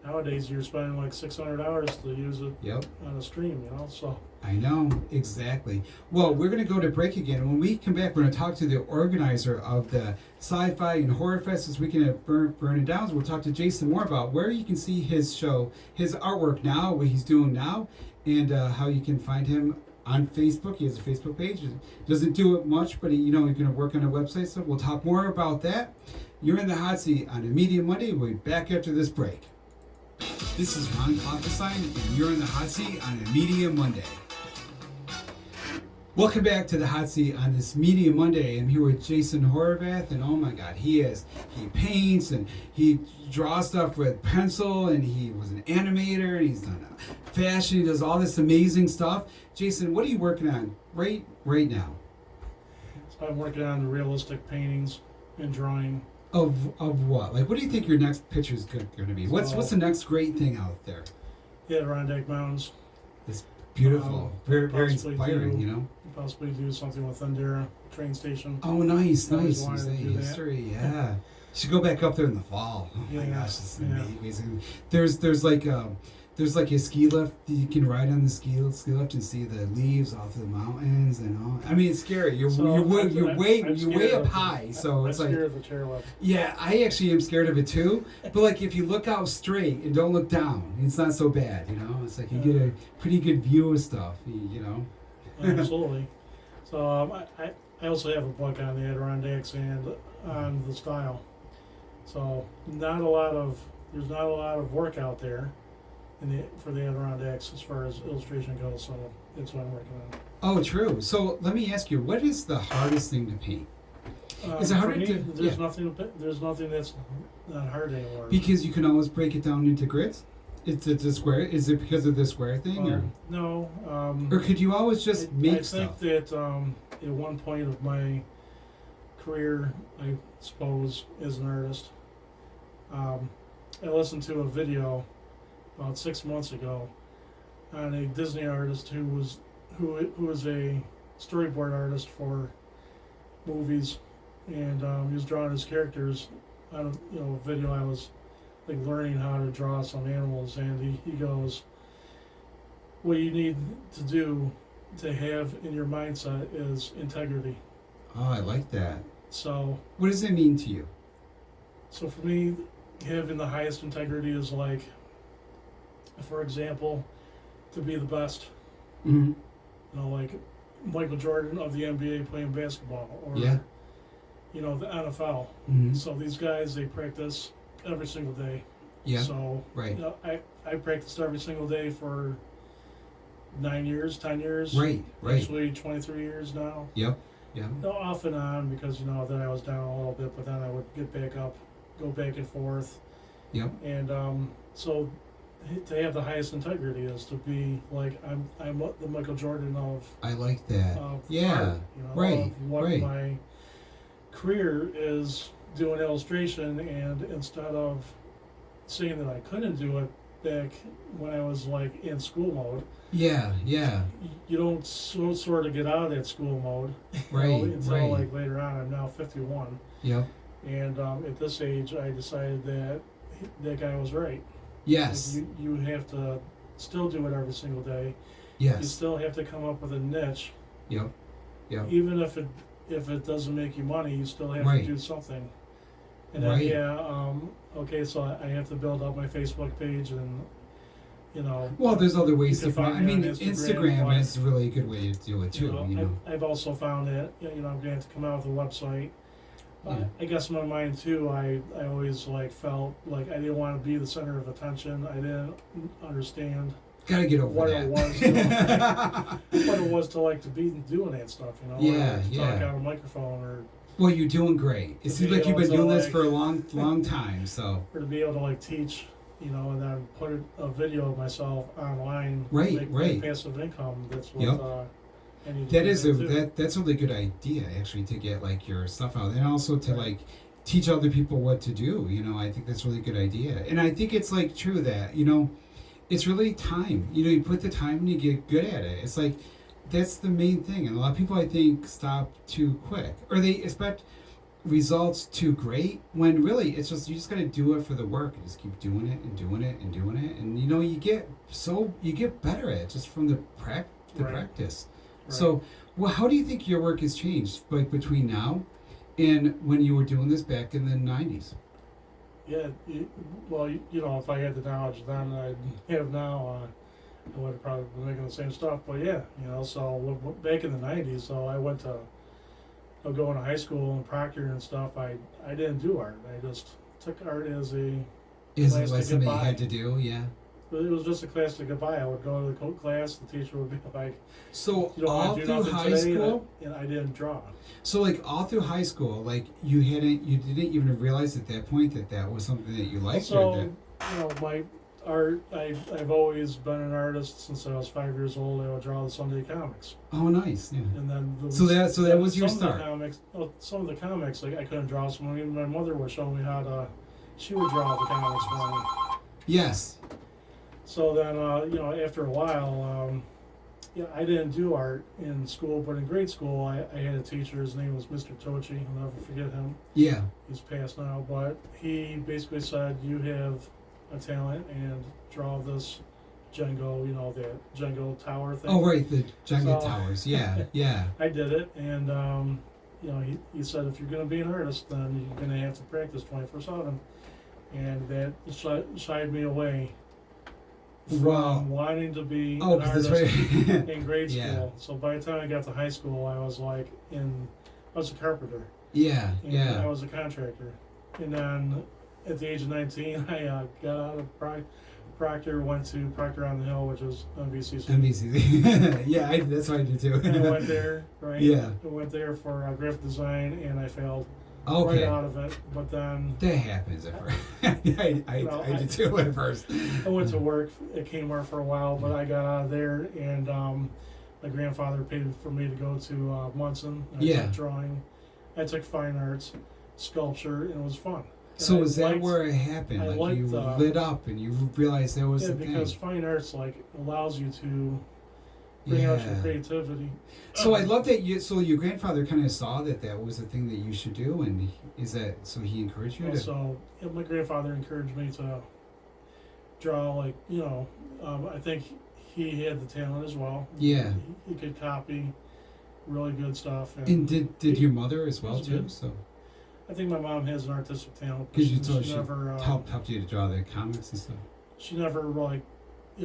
Nowadays, you're spending like $600 to use it Yep, on a stream. So I know exactly. Well, we're gonna go to break again. And when we come back, we're gonna talk to the organizer of the Sci-Fi and Horror Fest this weekend at Burn It Down. We'll talk to Jason more about where you can see his show, his artwork now, what he's doing now, and how you can find him on Facebook. He has a Facebook page. He doesn't do it much, but he's going to work on a website. So we'll talk more about that. You're in the hot seat on a Media Monday. We'll be back after this break. This is Ron Klopfanstein, and you're in the hot seat on a Media Monday. Welcome back to the hot seat on this Media Monday. I'm here with Jason Horvath, and oh my God, he paints and he draws stuff with pencil, and he was an animator, and he's done fashion. He does all this amazing stuff. Jason, what are you working on right now? So I'm working on realistic paintings and drawing. Of what? Like, what do you think your next picture is going to be? What's the next great thing out there? Yeah, Adirondack Mountains. It's beautiful, very possibly inspiring. do- Possibly do something with Endera train station. Oh, nice. Always You wanted say to do that. history, yeah. You should go back up there in the fall. Oh my Yeah, gosh, it's yeah. amazing. There's like a ski lift that you can ride on the ski lift and see the leaves off the mountains and all. I mean, it's scary. You're way up high, so I'm it's like, scared of the chairlift. yeah, I actually am scared of it too. But like, if you look out straight and don't look down, it's not so bad. It's like you get a pretty good view of stuff. Absolutely. So I also have a book on the Adirondacks and on the style. So there's not a lot of work out there for the Adirondacks as far as illustration goes. So that's what I'm working on. Oh, true. So let me ask you, what is the hardest thing to paint? Is it For harder me, to? There's nothing that's not hard anymore. Because you can always break it down into grids. It's the square. Is it because of the square thing, or? No. Or could you always just make I stuff? think that at one point of my career, I suppose, as an artist, I listened to a video about 6 months ago on a Disney artist who was a storyboard artist for movies, and he was drawing his characters on a video. I was like learning how to draw some animals, and he goes, what you need to do to have in your mindset is integrity. Oh, I like that. So what does it mean to you? So for me, having the highest integrity is like, for example, to be the best. Mm-hmm. Like Michael Jordan of the NBA playing basketball, or Yeah. the NFL. Mm-hmm. So these guys, they practice every single day. Yeah. So Right. I practiced every single day for 9 years, 10 years. Right. Actually 23 years now. Yep. Yeah. Off and on, because then I was down a little bit, but then I would get back up, go back and forth. Yep. And so to have the highest integrity is to be like, I'm the Michael Jordan of I like that. Yeah. art, Right. of what Right. my career is doing illustration, and instead of saying that I couldn't do it back when I was like in school mode, Yeah. Yeah. you don't sort of get out of that school mode Right. until Right. like later on. I'm now 51, Yep. and at this age I decided that that guy was right. Yes. Like you have to still do it every single day. You Yes. still have to come up with a niche, Yep. Yep. even if it doesn't make you money. You still have Right. to do something. And then Right. okay, so I have to build up my Facebook page, and Well, there's other ways You to can find. find I mean, me on Instagram Instagram, is really a good way to do it too. I've also found that I'm going to have to come out with a website. Yeah. I guess in my mind too, I always like felt like I didn't want to be the center of attention. I didn't understand Gotta get over what that. it was to, what it was to like to be doing that stuff, Yeah, or to yeah. talk out a microphone, Well, you're doing great. It To seems be like you've been able to, doing this like- for a long time. So or to be able to like teach, and then put a video of myself online, Right, right. passive income. That's what Yep. I need to that do is too. that's a really good idea actually, to get like your stuff out, and also to like teach other people what to do. I think that's a really good idea, and I think it's like true that it's really time. You put the time and you get good at it. It's like that's the main thing, and a lot of people I think stop too quick, or they expect results too great, when really it's just you just got to do it for the work and just keep doing it and doing it and doing it, and you get better at it just from the Right. practice. Right. So, well, how do you think your work has changed, like between now and when you were doing this back in the 90s? Yeah, if I had the knowledge then I have now, I would have probably been making the same stuff. But yeah, so back in the 90s, so I went to going to high school in Proctor and stuff. I didn't do art. I just took art as a Is class it to like something you get by. had to do? Yeah. It was just a class to get by. I would go to the code class. The teacher would be like, So "You don't all want to do through nothing high today," school, and I didn't draw. so like all through high school, like you didn't even realize at that point that was something that you liked, or So that. art. I've always been an artist since I was 5 years old. I would draw the Sunday comics, Oh, nice. Yeah. and then So that was your some start. Of the comics, some of the comics, like I couldn't draw some. Even my mother would show me how to. She would draw the comics for me. Yes. So then, after a while, I didn't do art in school, but in grade school, I had a teacher. His name was Mr. Tochi. I'll never forget him. Yeah. He's passed now, but he basically said, "You have a talent, and draw this Jenga, that Jenga tower thing." Oh, right, the Jenga So- towers. Yeah, yeah. I did it, and he said, "If you're going to be an artist, then you're going to have to practice 24/7," and that shied me away from Wow. wanting to be Oh, an 'cause artist that's right. in grade school. Yeah. So by the time I got to high school, I was I was a carpenter, Yeah, and yeah. I was a contractor, and then at the age of 19, I got out of Proctor, went to Proctor on the Hill, which is MVCC. MVC. Yeah, that's what I did too. And I went there, right? Yeah. I went there for graphic design, and I failed Okay. right out of it. But then That happens at first. I did too at first. I went to work at Kmart for a while, but I got out of there, and my grandfather paid for me to go to Munson. I Yeah. took drawing. I took fine arts, sculpture, and it was fun. So And is I that liked- where it happened? I Like you liked, lit up and you realized that was Yeah, the because thing. fine arts allows you to bring out your Yeah. creativity. So I love that so your grandfather kind of saw that was the thing that you should do, and so he encouraged you to. So my grandfather encouraged me to draw. I think he had the talent as well. Yeah. He could copy really good stuff. And did your mother as well He's too? good. So I think my mom has an artistic talent. because you but told she never helped you to draw the comics and stuff. she never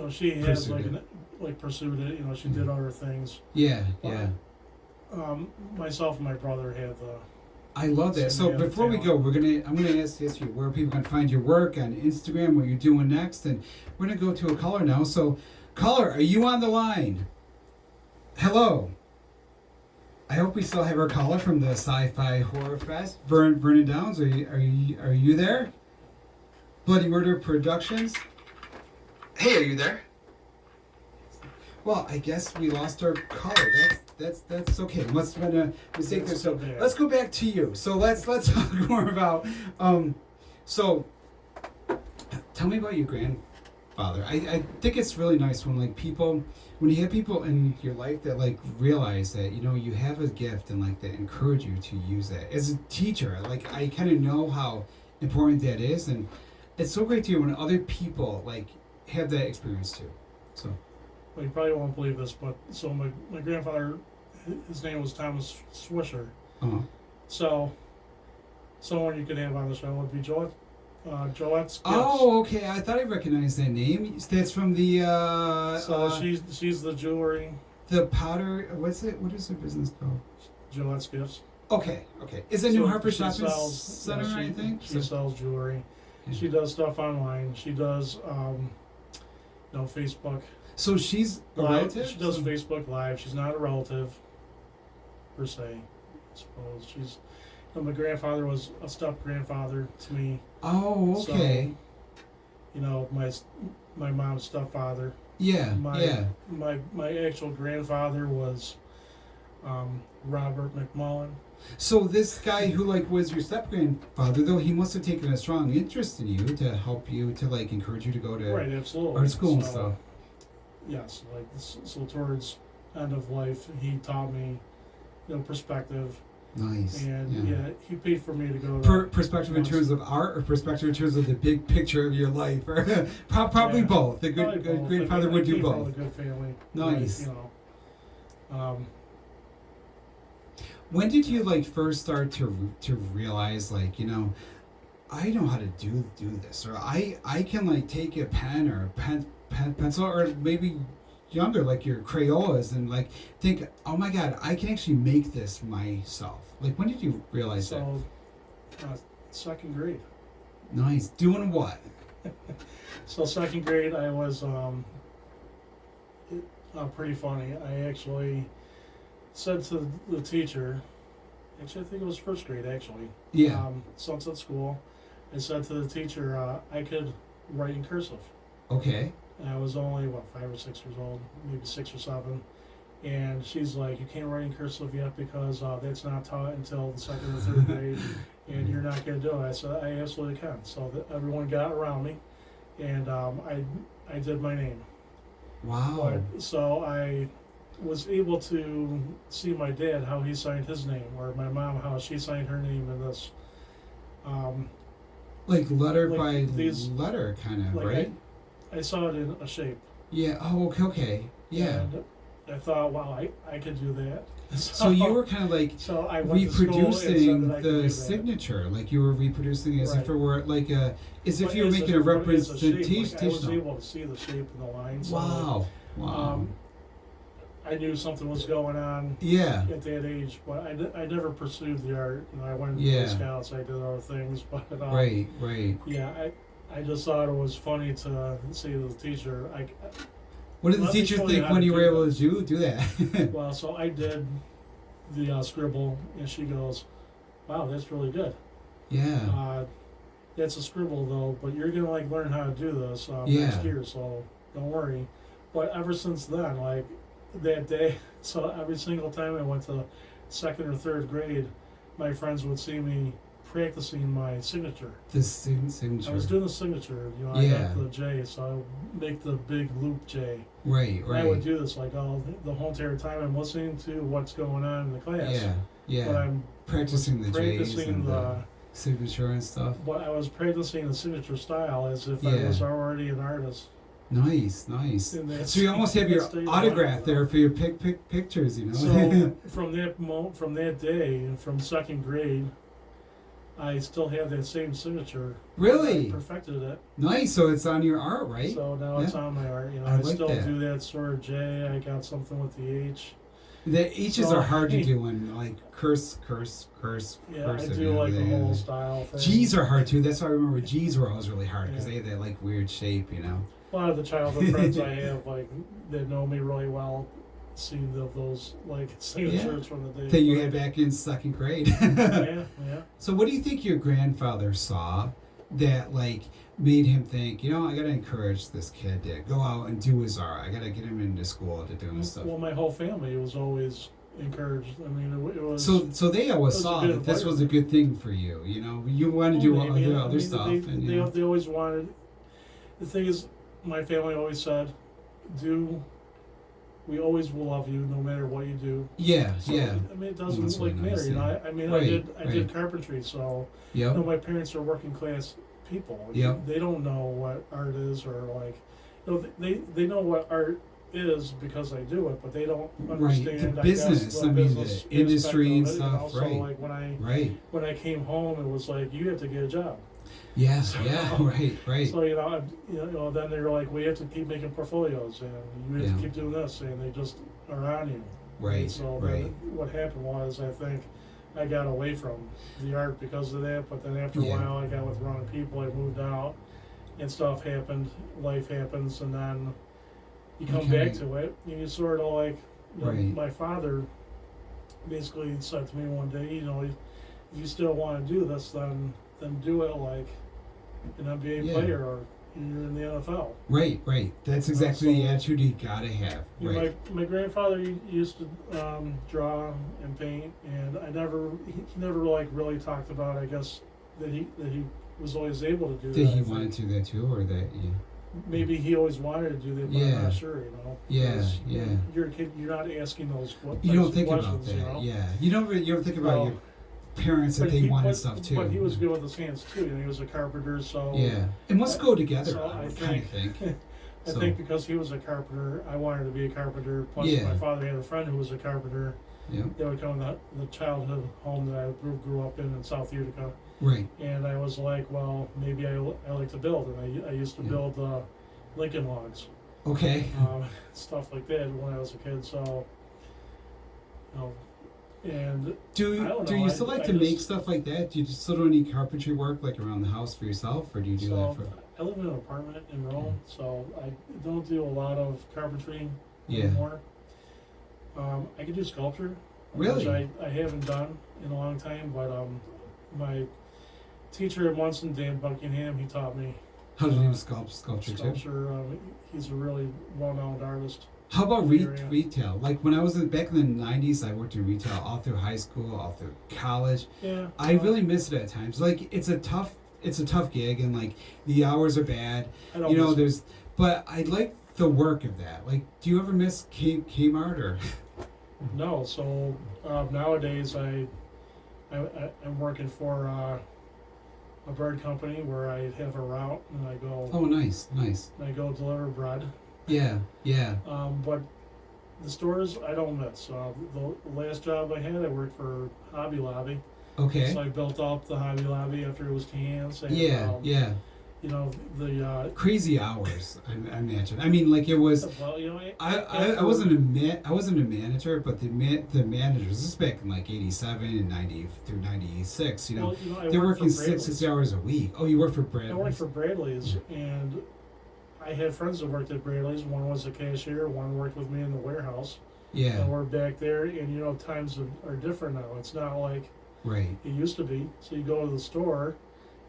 she has Pursued pursued it. She did other things. Yeah, Well, yeah. Myself and my brother have the. I love that. So Yeah, before we go, I'm gonna ask you where people can find your work on Instagram, what you're doing next, and we're gonna go to a caller now. So, caller, are you on the line? Hello. I hope we still have our caller from the Sci-Fi Horror Fest, Vernon Downs. Are you there? Bloody Murder Productions. Hey, are you there? Well, I guess we lost our caller. That's okay. Must have been a mistake there. So Yeah. let's go back to you. So let's talk more about. So tell me about your grandfather. I think it's really nice when when you have people in your life that realize that you have a gift and that encourage you to use that. As a teacher, I kind of know how important that is, and it's so great to hear when other people have that experience too. So. Well, you probably won't believe this, but so my grandfather, his name was Thomas Swisher. Uh-huh. So, someone you could have on the show would be Joette Skips. Oh, okay. I thought I recognized that name. That's from the she's the jewelry. the powder. What's it? What is her business called? Joette Skips. Okay. Is it New Harper she Shopping sells- Center? yeah, I think. she sells jewelry. Yeah. She does stuff online. She does Facebook So she's a Live. relative. She does Facebook Live. She's not a relative per se, I suppose. My grandfather was a step grandfather to me. Oh, okay. My mom's stepfather. Yeah. My actual grandfather was Robert McMullen. So this guy who was your step grandfather, though, he must have taken a strong interest in you to help you to encourage you to go to Right, absolutely. art school and stuff. Yes, so towards end of life, he taught me, perspective, Nice. and yeah. he paid for me to go to Perspective in terms of art, or perspective in terms of the big picture of your life, or probably Yeah. both. The Probably good both. grandfather I would do came from both. a good family. Nice. Like, When did you first start to realize I know how to do this, or I can take a pen or a pencil, or maybe younger your Crayolas, and think, oh my God, I can actually make this myself. When did you realize that? second grade. Nice. Doing what? So second grade, I was pretty funny. I actually said to the teacher, I think it was first grade actually. Yeah. Sunset School. I said to the teacher, I could write in cursive. Okay. And I was only, 5 or 6 years old, maybe 6 or 7. And she's like, you can't write in cursive yet because that's not taught until the 2nd or 3rd grade, and you're not going to do it. I said, I absolutely can. So everyone got around me, and I did my name. Wow. So I was able to see my dad, how he signed his name, or my mom, how she signed her name in this. Like letter like by these- letter, kind of, like right? I saw it in a shape. Yeah. Oh, okay. Okay. Yeah. And I thought, wow, I could do that. So you were kind of like So I went to school and reproducing said that I could do the that. signature, like you were reproducing as if Right. it were like a, as if But you were as making a as shape, representation. like, I was able to see the shape and the lines. Wow. Wow. I knew something was going on Yeah. at that age, but I never pursued the art. I went to Yeah. Boy Scouts, I did other things, but Right. Right. yeah, I just thought it was funny to say to the teacher, What did the Let me teacher show you think how when to you were do able this. to do that? well, so I did the scribble, and she goes, wow, that's really good. Yeah. That's a scribble though, but you're gonna learn how to do this Yeah. next year, so don't worry. But ever since then, that day, so every single time I went to 2nd or 3rd grade, my friends would see me practicing my signature. The signature. I was doing the signature, I Yeah. got the J, so I would make the big loop J. Right. And I would Right. do this all the whole entire time. I'm listening to what's going on in the class. Yeah. But Yeah. I'm Practicing the J's practicing and the signature and stuff. but I was practicing the signature style as if I Yeah. was already an artist. Nice. Nice. And that's- So you almost have your that's the- autograph there for your pictures, So from that day, and from 2nd grade, I still have that same signature. Really? I perfected it. Nice. So it's on your art, right? So now it's on my art. I I like still that. do that sort of J. I got something with the H. The H's So- are hard to do in like curse, Yeah, cursive. I do know, the they- whole style thing. G's are hard too. That's why I remember G's were always really hard because Yeah. they had that weird shape, A lot of the childhood friends I have, that know me really well, seen those signatures from the day. that you had back in 2nd grade. Yeah, yeah. So what do you think your grandfather saw that made him think, I gotta encourage this kid to go out and do his art. I gotta get him into school to do his stuff. Well, my whole family was always encouraged. I mean, it was. So they always it was a saw good that this was a good thing for you. You want to do other stuff. They always wanted. The thing is, my family always said, we always will love you no matter what you do. Yeah, So, yeah. I mean, it doesn't That's really matter. nice, yeah. I mean, Right, I did right. carpentry, so Yep. my parents are working class people. Yep. They don't know what art is, or they know what art is because they do it, but they don't understand the business. I guess, business the industry and aspect of it, stuff. Right. So when I came home, it was you have to get a job. Yeah. So- Yeah. Right. So then they're like, we have to keep making portfolios, and you have Yeah. to keep doing this, and they just are on you. Right. And so Right. then what happened was, I think I got away from the art because of that. But then after a Yeah. while, I got with the wrong people. I moved out, and stuff happened. Life happens, and then you come Okay. back to it, and you sort of Right. my father basically said to me one day, if you still want to do this, then do it an NBA Yeah. player, or you're in the NFL. Right. That's exactly the So- attitude you gotta have. Right. My grandfather used to draw and paint, and he never really talked about, I guess, that he was always able to do That that. he I think. wanted to do that too, or that Maybe he always wanted to do that, but Yeah. I'm not sure. Yeah, Because yeah. You're a kid. You're not asking those. You don't types of think about questions, that. Yeah. You don't think about Well, your parents that But they he- wanted but- stuff too. But he was good with his hands too. He was a carpenter, so Yeah. It must go together. So I I kind of think. I So- think because he was a carpenter, I wanted to be a carpenter. Plus, Yeah. my father had a friend who was a carpenter. Yeah. They would come to the childhood home that I grew up in South Utica, Right. and I was like, well, maybe I like to build, and I used to Yeah. build Lincoln logs, Okay. stuff like that when I was a kid. So, and Do I don't do know, you still I like to make just- stuff like that? Do you still do any carpentry work around the house for yourself, or do you do that so for? I live in an apartment in Rome, so I don't do a lot of carpentry Yeah. anymore. I can do sculpture, Really? which I haven't done in a long time, but my teacher at Munson, Dan Buckingham, he taught me. How did you do sculpture too? Sculpture. He's a really well-known artist. How about in the area. retail? Like when I was back in the '90s, I worked in retail all through high school, all through college. Yeah. I really miss it at times. Like it's a tough gig, and like the hours are bad. I don't You know, miss it. but I like the work of that. Like, do you ever miss Kmart or? No. So nowadays I'm working for a bread company where I have a route and I go. Oh, nice. And I go deliver bread. Yeah. But the stores I don't miss. The last job I had, I worked for Hobby Lobby. Okay. So I built up the Hobby Lobby after it was cans. And, Yeah. You know the. Crazy hours, I imagine. I mean, like it was. Well, you know, I wasn't a manager, but the managers. This is back in like '87 and '90 through '96. You know, I they're worked working for Bradley's. 6 hours a week. Oh, you work for Bradley's? I worked for Bradley's, and I had friends that worked at Bradley's. One was a cashier. One worked with me in the warehouse. Yeah. And we're back there, and you know times are different now. It's not like Right. it used to be. So you go to the store,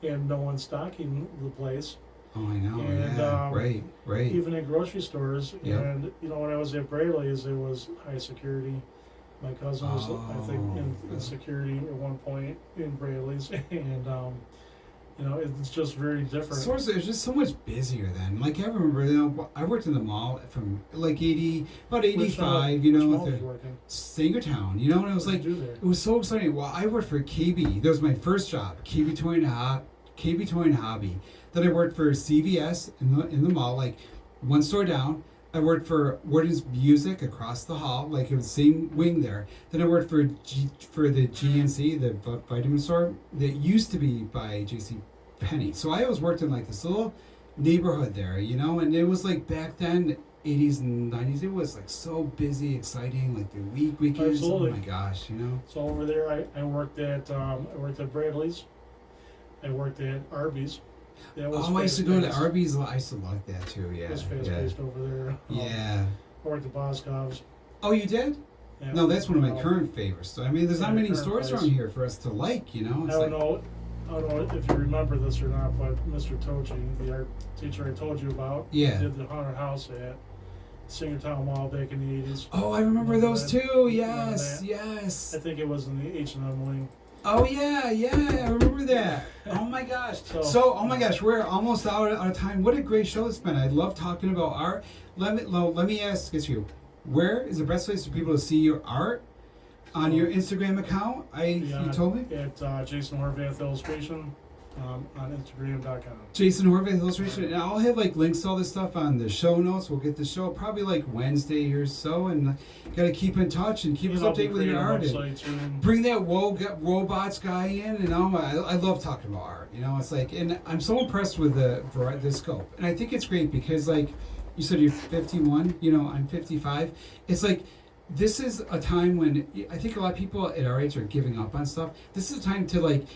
and no one's stocking the place. Oh, I know. And, Yeah. Right. Even at grocery stores. Yep. And you know when I was at Bradley's, it was high security. My cousin was, I think, in security at one point in Bradley's, and you know it's just very different. Stores are just so much busier then. Like I remember, you know, I worked in the mall from like about 85. You know, Which with mall the did you work in? Sangertown. You know, and it was What like did you do there? it was so exciting. Well, I worked for KB. That was my first job. KB Toy and Hobby. Then I worked for CVS in the mall, like one store down. I worked for Warden's Music across the hall, like it was the same wing there. Then I worked for the GNC, the vitamin store that used to be by JC Penney. So I always worked in like this little neighborhood there, you know, and it was like back then, 80s and 90s, it was like so busy, exciting, like the weekends. Absolutely. Oh my gosh, you know. So over there, I worked at Bradley's. I worked at Arby's. That was I used to go to fast-paced. Arby's. I used to like that too. Yeah. It was fast-paced over there. Yeah. I worked at Boscov's. Oh, you did? Yeah. No, that's one of my current favorites. So I mean, there's not Yeah, many current stores place. around here for us to like. You know. I It's don't like, know. I don't know if you remember this or not, but Mr. Tochi, the art teacher I told you about, Yeah. did the haunted house at Singertown Mall back in the 80s. Oh, I remember Remember those that? too. Remember Yes, that? yes. I think it was in the H&M wing. Oh yeah, I remember that. Oh my gosh. So, oh my gosh, we're almost out of time. What a great show it's been. I love talking about art. Let me ask you, where is the best place for people to see your art? On your Instagram account? You told me? At Jason Horvath Illustration on Instagram.com. Jason Horvath Illustration, and I'll have like links to all this stuff on the show notes. We'll get the show probably like Wednesday or so, and gotta keep in touch and keep us updated with your art. And bring that robots guy in, and I love talking about art. You know, it's like, and I'm so impressed with the scope, and I think it's great because like you said, you're 51. You know, I'm 55. It's like. This is a time when I think a lot of people at our age are giving up on stuff. This is a time to like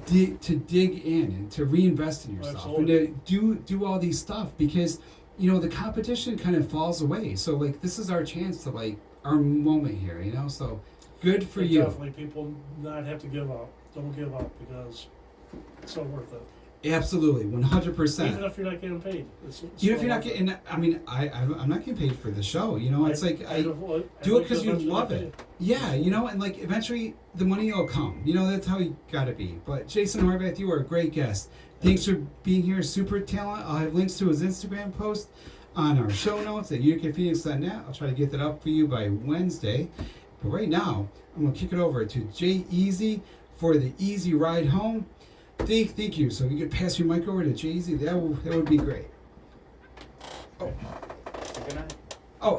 dig in and to reinvest in yourself. Absolutely. And to do all these stuff because you know the competition kind of falls away. So like this is our chance to like our moment here, you know. So good for you. Definitely, people not have to give up. Don't give up because it's so worth it. Absolutely, 100%. Even if you're not getting paid. Even if you're not getting, I mean, I'm not getting paid for the show. You know, it's like I do it because you love it. Yeah, you know, and like eventually the money will come. You know, that's how you gotta be. But Jason Horvath, you are a great guest. Thanks for being here. Super talent. I'll have links to his Instagram post on our show notes at unicaphoenix.net. I'll try to get that up for you by Wednesday. But right now, I'm gonna kick it over to Jay Easy for the easy ride home. Thank you. So you could pass your mic over to Jay-Z. That would be great. Oh.